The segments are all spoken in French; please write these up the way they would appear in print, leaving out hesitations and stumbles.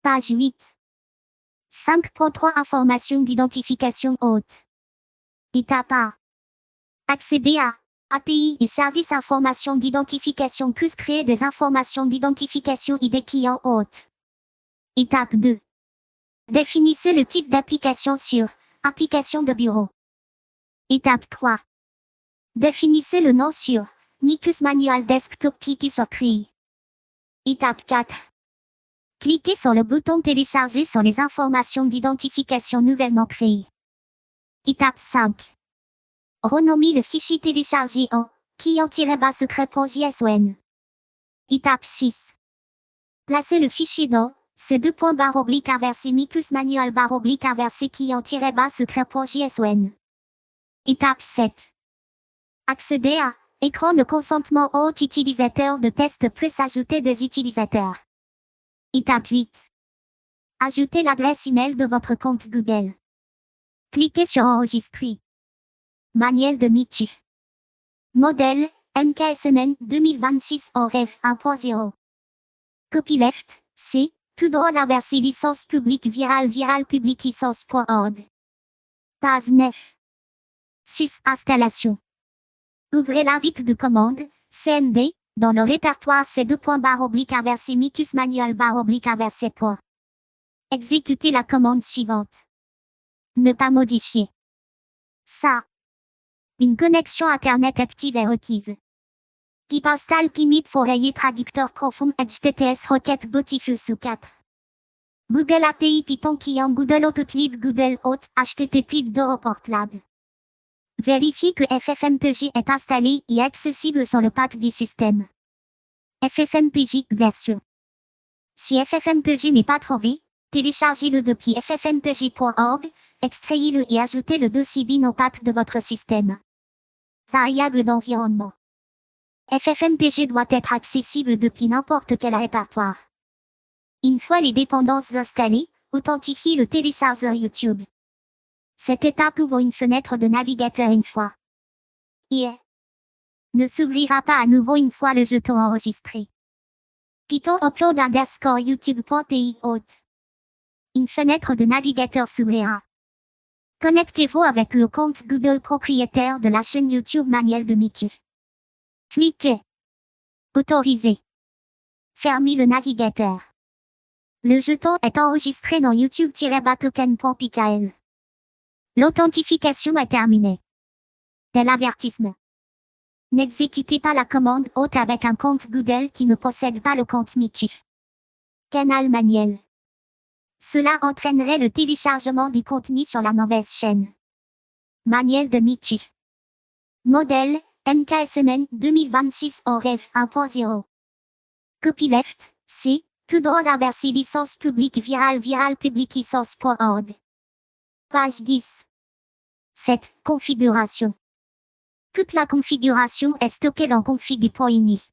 Page 8. 5.3 Information d'identification haute. Étape A. Accéder à API et services information d'identification plus créer des informations d'identification ID client haute. Étape 2. Définissez le type d'application sur application de bureau. Étape 3. Définissez le nom sur Micus Manual Desktop, cliquez sur Créer. Étape 4. Cliquez sur le bouton Télécharger sur les informations d'identification nouvellement créées. Étape 5. Renommez le fichier téléchargé en client-secret.json. Étape 6. Placez le fichier dans C2.// Micus Manual / client-secret.json. Étape 7. Accéder à écran de consentement haute utilisateur de test plus ajouter des utilisateurs. Étape 8. Ajoutez l'adresse email de votre compte Google. Cliquez sur Enregistrer. Manuel de Michi. Modèle MKSMN 2026 en REV 1.0. Copyleft C. Tout droit d'inverser licence publique viral public licence.org. Page 9. 6. Installation. Ouvrez l'invite de commande CMD dans le répertoire C2.// Micus Manual // Exécutez la commande suivante. Ne pas modifier. Ça. Une connexion Internet active est requise. Qui installe Pimip Fourier traducteur profond HTTPS requête Botifus ou 4. Google API Python client Google Autoclip Google Hot HTTP Doroportlab. Vérifiez que FFmpeg est installé et accessible sur le path du système. FFmpeg version. Si FFmpeg n'est pas trouvé, téléchargez-le depuis ffmpeg.org, extrayez-le et ajoutez le dossier bin au path de votre système. Variable d'environnement. FFmpeg doit être accessible depuis n'importe quel répertoire. Une fois les dépendances installées, authentifiez le téléchargeur YouTube. Cette étape ouvre une fenêtre de navigateur une fois. Et ne s'ouvrira pas à nouveau une fois le jeton enregistré. Python upload _ youtube.py haute. Une fenêtre de navigateur s'ouvrira. Connectez-vous avec le compte Google propriétaire de la chaîne YouTube Manuel de Michi. Cliquez. Autoriser. Fermez le navigateur. Le jeton est enregistré dans youtube-token.pkl. L'authentification est terminée. Tel avertissement. N'exécutez pas la commande haute avec un compte Google qui ne possède pas le compte Michi. Canal manuel. Cela entraînerait le téléchargement du contenu sur la mauvaise chaîne. Manuel de Michi. Modèle MKSMN 2026 en REV 1.0. Copyleft C. Tout droit d'inverser licence publique viral public licence.org. Page 10. 7. Configuration. Toute la configuration est stockée dans config.ini.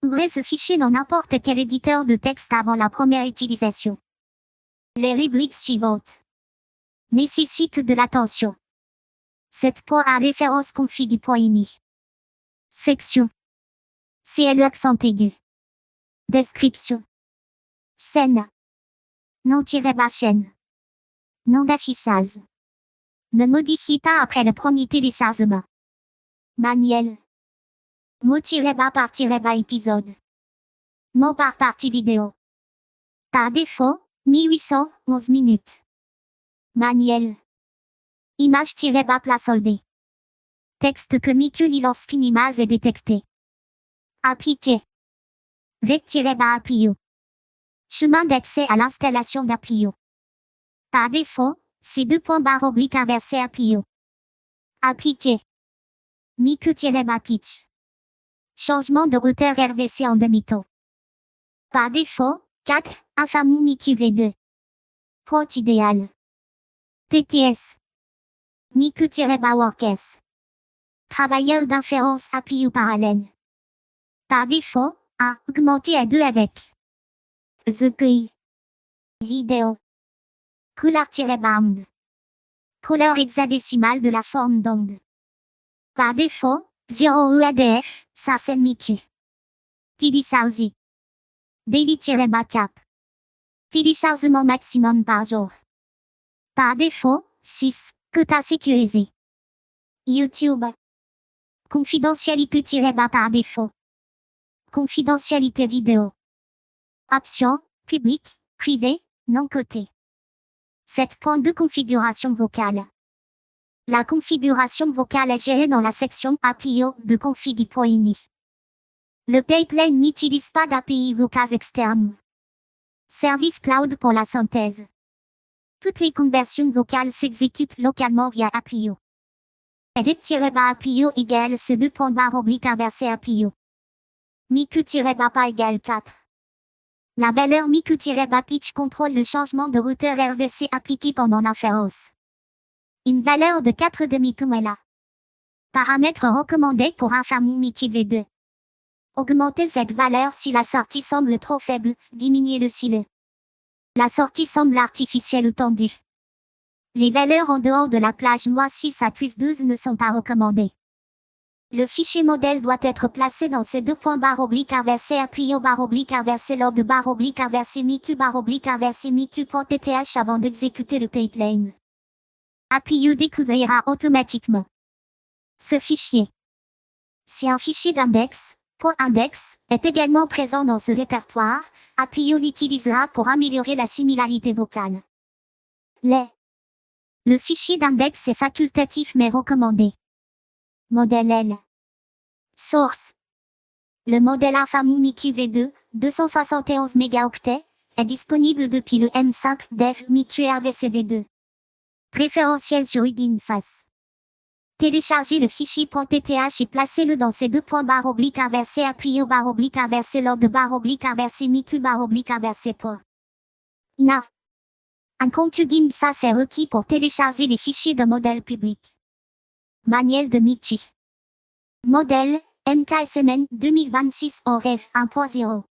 Ouvrez ce fichier dans n'importe quel éditeur de texte avant la première utilisation. Les rubriques suivantes nécessitent de l'attention. 7.1 Référence config.ini. Section. CLE accent aigu. Description. Chaîne. Nom-chaîne. Nom d'affichage. Ne modifiez pas après le premier téléchargement. Manuel. Mot-par épisode. Mot par partie vidéo. Par défaut, 1811 minutes. Manuel. Image-placeholder. Texte que Miku lit lorsqu'une image est détectée. Appliquer. Rec-APIO. Chemin d'accès à l'installation d'APIO. Par défaut, c'est // APIO. Appliquer. Miku-pitch. Changement de routeur RVC en demi-ton. Par défaut, 4, Infamou Miku V2. Port idéal. TTS. Miku-Workers. Travailleur d'inférence API ou parallèle. Par défaut, A. Augmenté à 2 avec. ZKI. Vidéo. Couleur-band. Couleur hexadécimale de la forme d'onde. Par défaut, 0 UADF, ça c'est Miku. Télécharger. Daily-backup. Téléchargement maximum par jour. Par défaut, 6. Quota sécurisé. YouTube. Confidentialité-bas par défaut. Confidentialité vidéo. Options, public, privé, non coté. 7.2 Configuration vocale. La configuration vocale est gérée dans la section APIO de config.ini. Le pipeline n'utilise pas d'API vocales externes. Service cloud pour la synthèse. Toutes les conversions vocales s'exécutent localement via APIO. Edit-APIO égale C2./inversé APIO. Miku-pas égale 4. La valeur Miku-pitch contrôle le changement de routeur RVC appliqué pendant l'inférence. Une valeur de 4 demi-tom est là. Paramètre recommandé pour un famille Miku V2. Augmentez cette valeur si la sortie semble trop faible, diminuez le si la sortie semble artificielle ou tendue. Les valeurs en dehors de la plage -6 à +12 ne sont pas recommandées. Le fichier modèle doit être placé dans ces :/inversé APIO/inversé lors de :/inversé Miku/inversé Miku.pth avant d'exécuter le pipeline. APIO découvrira automatiquement ce fichier. Si un fichier d'index, .index, est également présent dans ce répertoire, APIO l'utilisera pour améliorer la similarité vocale. Le fichier d'index est facultatif mais recommandé. Modèle L. Source. Le modèle Infamous Miku V2, 271 mégaoctets, est disponible depuis le M5 Dev Miku RVC V2. Référentiel sur Hugging Face. Téléchargez le fichier .pth et placez-le dans ces :/inversé APIO/inversé lors de :/inversé Miku/inversé port. Un compte Hugging Face est requis pour télécharger les fichiers de modèle public. Manuel de Miku. Modèle, MKSMN 2026 en Rev 1.0.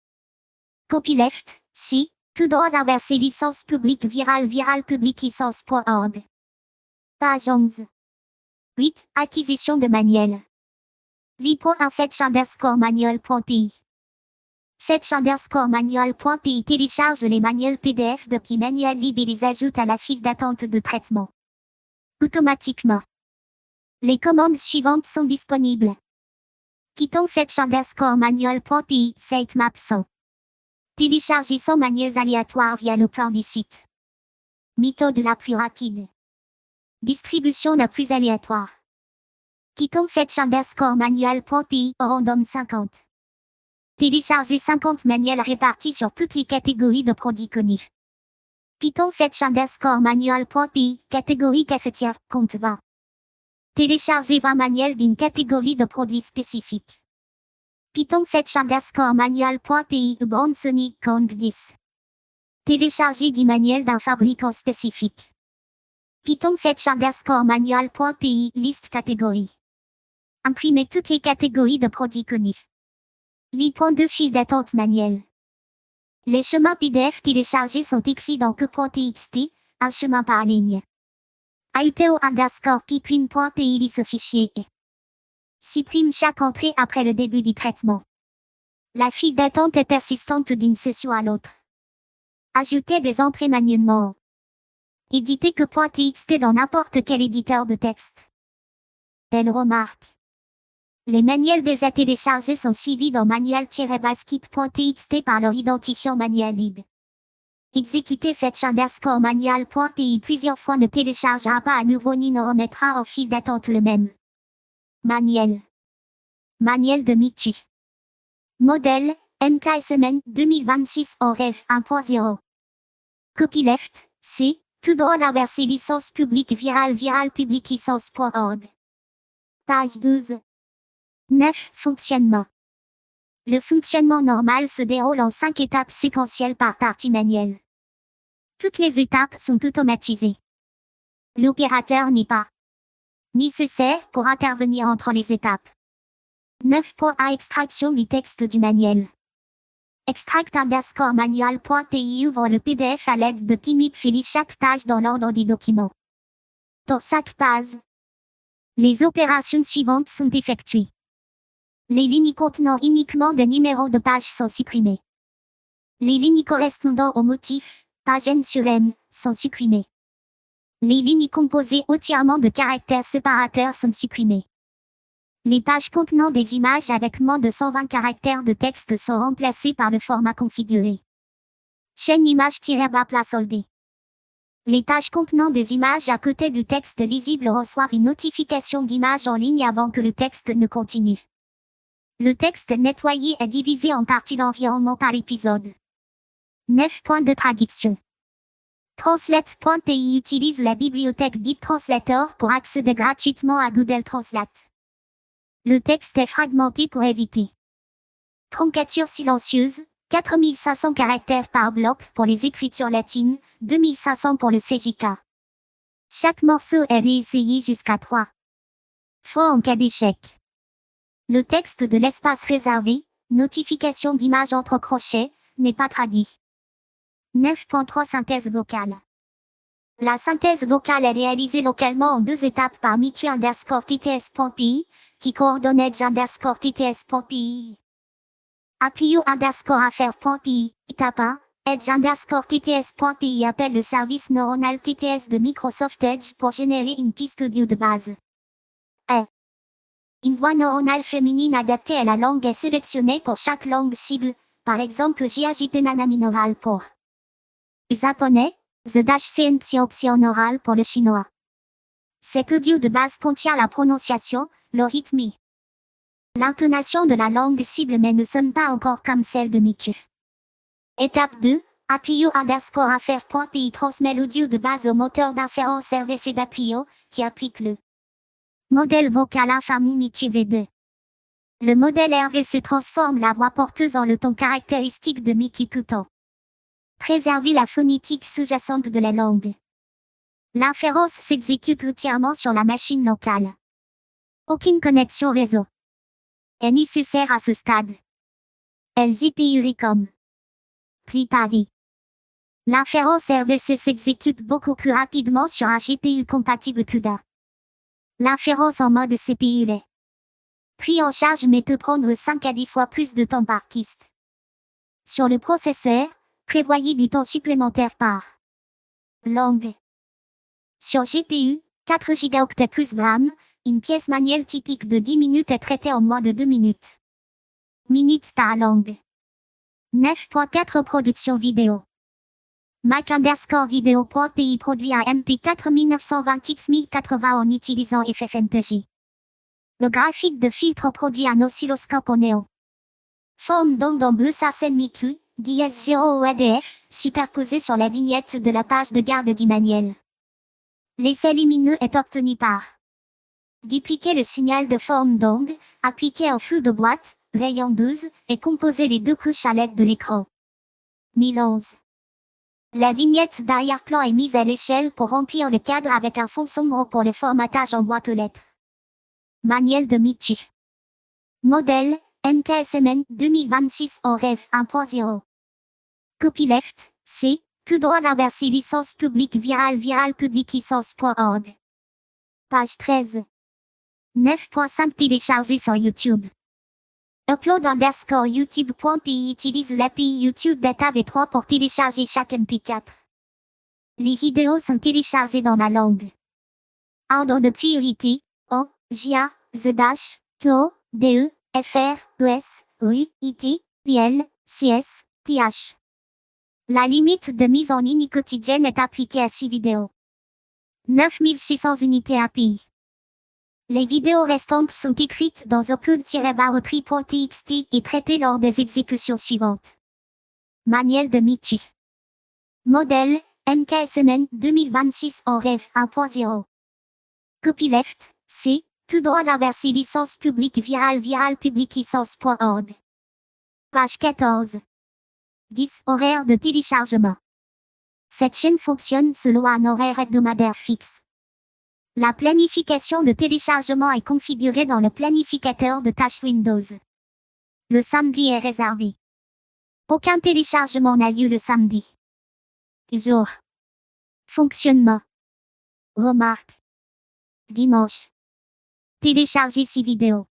Copyleft, si, tout droit inversé licence publique viral public licence.org. Page 11. 8. Acquisition de manuel. li.fetch_manual.py. Fetch_manual.py télécharge les manuels PDF depuis Manual Lib et les ajoute à la file d'attente de traitement. Automatiquement. Les commandes suivantes sont disponibles. Python fetch_manual.py sitemap 100. Télécharger 100 manuels aléatoires via le plan du site. Méthode la plus rapide. Distribution la plus aléatoire. Python fetch_manual.py random 50. Télécharger 50 manuels répartis sur toutes les catégories de produits connus. Python fetch_manual.py catégorie cafetière compte 20. Télécharger 20 manuels d'une catégorie de produits spécifiques. Python fetch_manual.py bande Sony compte 10. Télécharger 10 manuels d'un fabricant spécifique. Python fetch_manual.py liste catégorie. Imprimer toutes les catégories de produits connus. 8.2 File d'attente manuel. Les chemins PDF téléchargés sont écrits dans que.txt, un chemin par ligne. Auteo_p_print.py lit ce fichier et supprime chaque entrée après le début du traitement. La file d'attente est persistante d'une session à l'autre. Ajoutez des entrées manuellement. Éditez que.txt dans n'importe quel éditeur de texte. Belle remarque. Les manuels déjà téléchargés sont suivis dans manual-basket.txt par leur identifiant manual lib. Exécuter fetch_manual.py plusieurs fois ne téléchargera pas à nouveau ni ne remettra en file d'attente le même. Manuel. Manuel de Miku. Modèle, MKSMN 2026 en Rev 1.0. Copyleft, C, tout droit inversé licence publique viral public licence.org. Page 12. 9. Fonctionnement. Le fonctionnement normal se déroule en 5 étapes séquentielles par partie manuelle. Toutes les étapes sont automatisées. L'opérateur n'est pas nécessaire pour intervenir entre les étapes. 9.1 Extraction du texte du manuel. Extract_manual.py ouvre le PDF à l'aide de PIMIP et lit chaque page dans l'ordre du document. Dans chaque page, les opérations suivantes sont effectuées. Les lignes contenant uniquement des numéros de page sont supprimées. Les lignes correspondant au motif, page N sur M, sont supprimées. Les lignes composées entièrement de caractères séparateurs sont supprimées. Les pages contenant des images avec moins de 120 caractères de texte sont remplacées par le format configuré. Chaîne image-bas placeholder. Les pages contenant des images à côté du texte lisible reçoivent une notification d'image en ligne avant que le texte ne continue. Le texte nettoyé est divisé en parties d'environnement par épisode. 9 points de traduction. Translate.pi utilise la bibliothèque Git Translator pour accéder gratuitement à Google Translate. Le texte est fragmenté pour éviter. Troncature silencieuse, 4500 caractères par bloc pour les écritures latines, 2500 pour le CJK. Chaque morceau est réessayé jusqu'à 3 fois en cas d'échec. Le texte de l'espace réservé, notification d'image entre crochets, n'est pas traduit. 9.3 Synthèse vocale. La synthèse vocale est réalisée localement en 2 étapes par miku_tts.py, qui coordonne edge_tts.py. apio_affaires.py, étape 1, edge_tts.py appelle le service neuronal TTS de Microsoft Edge pour générer une piste audio de base. Une voix neuronale féminine adaptée à la langue est sélectionnée pour chaque langue cible, par exemple JAJP Nanamineral pour japonais, The-CNTIOXION oral pour le chinois. Cet audio de base contient la prononciation, le rythme, l'intonation de la langue cible mais ne sonne pas encore comme celle de Miku. Étape 2, apio_affaires.py transmet l'audio de base au moteur d'inférence RVC d'Apio, qui applique le modèle vocal infamous Miku V2. Le modèle RVC transforme la voix porteuse en le ton caractéristique de Miku tout en préserver la phonétique sous-jacente de la langue. L'inférence s'exécute entièrement sur la machine locale. Aucune connexion réseau est nécessaire à ce stade. LGPU RICOM. Prix Paris. L'inférence RVC s'exécute beaucoup plus rapidement sur un GPU compatible CUDA. L'inférence en mode CPU est pris en charge mais peut prendre 5 à 10 fois plus de temps par piste. Sur le processeur, prévoyez du temps supplémentaire par langue. Sur GPU, 4 Go plus RAM, une pièce manuelle typique de 10 minutes est traitée en moins de 2 minutes. Minutes par langue. 9.4 Production vidéo. Mac_vidéo.py produit un MP4 1920x 1080 en utilisant FFmpeg. Le graphique de filtre produit un oscilloscope en néon. Forme d'onde en bleu Sarsen Miku, DS0 OADF, superposé sur la vignette de la page de garde du manuel. L'essai lumineux est obtenu par dupliquer le signal de forme d'onde, appliquer un flou de boîte, rayon 12, et composer les 2 couches à l'aide de l'écran. 1011. La vignette d'arrière-plan est mise à l'échelle pour remplir le cadre avec un fond sombre pour le formatage en boîte aux lettres. Manuel de Miku. Modèle, MKSMN 2026 en rêve 1.0. Copyleft, C, tout droit d'inverser licence publique viral public licence.org. Page 13. 9.5 Téléchargé sur YouTube. Upload_YouTube.py utilise l'API YouTube Data V3 pour télécharger chaque MP4. Les vidéos sont téléchargées dans la langue. Ordre de priorité, O, JA, ZDash, TO, DE, FR, ES, UI, IT, PL, CS, TH. La limite de mise en ligne quotidienne est appliquée à 6 vidéos. 9600 unités API. Les vidéos restantes sont écrites dans upload-tree.txt et traitées lors des exécutions suivantes. Manuel de Miku. Modèle, MKSMN 2026 en rêve 1.0. Copyleft, C, tout droit d'inverser licence publique viral public licence.org. Page 14. 10 Horaire de téléchargement. Cette chaîne fonctionne selon un horaire hebdomadaire fixe. La planification de téléchargement est configurée dans le planificateur de tâches Windows. Le samedi est réservé. Aucun téléchargement n'a lieu le samedi. Jour. Fonctionnement. Remarque. Dimanche. Télécharger 6 vidéos.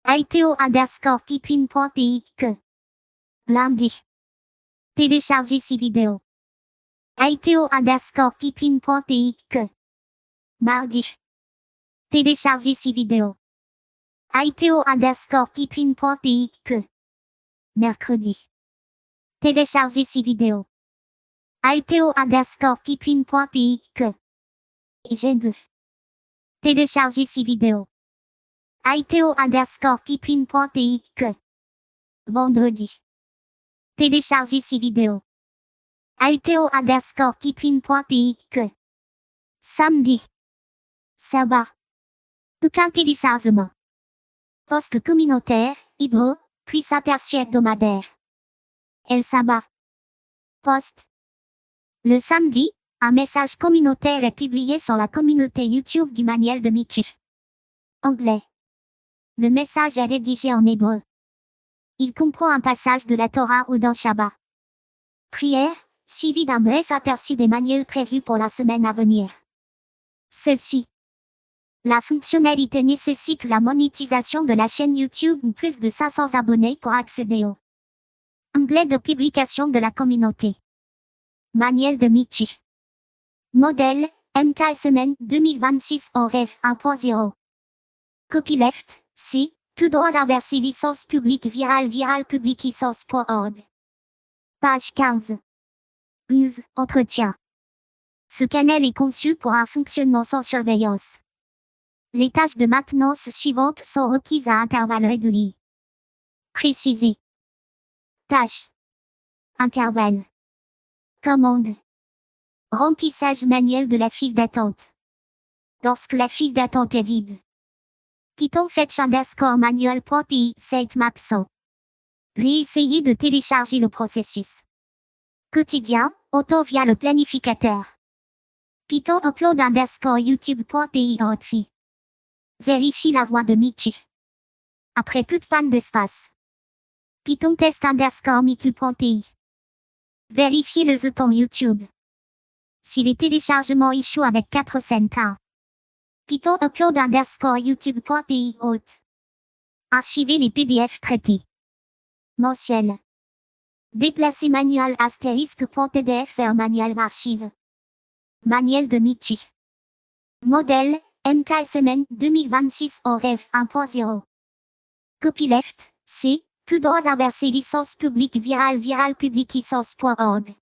ITO_keeping.py que. Lundi. Télécharger 6 vidéos. ITO_Pipin.pi que. Mardi. Télécharger ces vidéos. ITO_Pipin.pi que. Mercredi. Télécharger ces vidéos. ITO_Pipin.pi que. Jeudi. Télécharger ces vidéos. ITO_Pipin.pi que. Vendredi. Télécharger ces vidéos. ITO_Pipin.pi que. Samedi. Sabbat. Aucun téléchargement. Poste communautaire, Ibro, puis s'aperçu hebdomadaire. El Sabbat. Poste. Le samedi, un message communautaire est publié sur la communauté YouTube du manuel de Mickey. Anglais. Le message est rédigé en hébreu. Il comprend un passage de la Torah ou d'un Shabbat. Prière, suivi d'un bref aperçu des manuels prévus pour la semaine à venir. Ceci. La fonctionnalité nécessite la monétisation de la chaîne YouTube ou plus de 500 abonnés pour accéder au onglet de publication de la communauté. Manuel de Mickey. Modèle, MK semaine 2026 en rêve 1.0. Copyleft, C, tout droit d'inverser licence publique viral public licence.org. Page 15. Use, entretien. Ce canal est conçu pour un fonctionnement sans surveillance. Les tâches de maintenance suivantes sont requises à intervalles réguliers. Préciser. Tâches. Intervalle. Commande. Remplissage manuel de la file d'attente. Lorsque la file d'attente est vide. Python fetch_manual.py sitemap 100. Réessayez de télécharger le processus. Quotidien, auto via le planificateur. Python upload_youtube.py entry. Vérifie la voix de Mickey. Après toute panne d'espace. Python test_mickey.py. Vérifiez le bouton YouTube. Si les téléchargements échouent avec 4 cents. Python upload_youtube.py haute. Archiver les PDF traités. Mensuel. Déplacer manuel *PDF vers manuel archive. Manuel de Mickey. Modèle, MK semaine 2026 en rêve 1.0. Copyleft, C, tout droit inversé licence publique viral public licence.org.